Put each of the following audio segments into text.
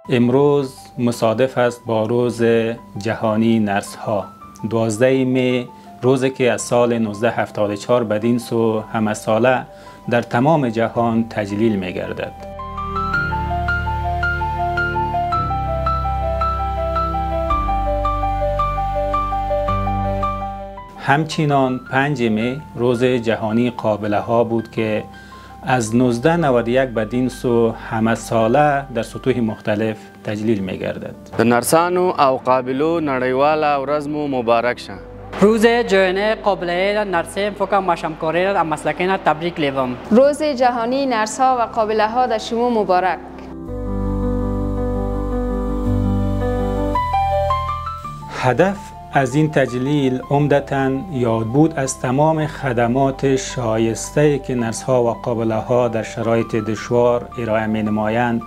امروز مصادف است با روز جهانی نرس ها 12 می، روزی که از سال 1974 بدین سو همه ساله در تمام جهان تجلیل می گردد. همچنان 5 می روز جهانی قابله ها بود که از 1991 بدین سو همه ساله در سطوح مختلف تجلیل می گردد. د نرسانو او قابلو نړیواله ورځ مو مبارک شه. روز جهانی قابله نرسیم فکر مشامکاری را مسلکین تبریک لیوم. روز جهانی نرس ها و قابله ها در شما مبارک. هدف از این تجلیل عمدتاً یادبود از تمام خدمات شایسته که نرس ها و قابله ها در شرایط دشوار ارائه می نمایند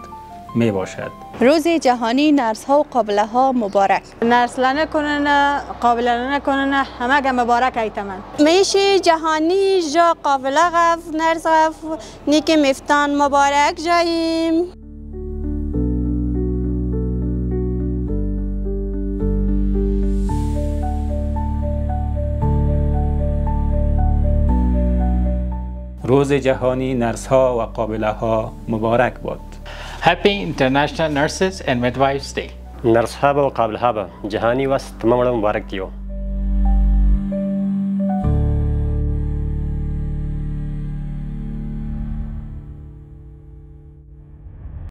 می باشد. روز جهانی نرس ها و قابله ها مبارک. نرسلانه کنن قابله کنن همه گه مبارک ایتمن. میشه جهانی جا قابله غف نرس غف نیک مفتان مبارک جاییم. روز جهانی نرس ها و قابله ها مبارک باد. Happy International Nurses and Midwives Day. نرس ها و قابله ها جهانی وست تمام مبارک دیو.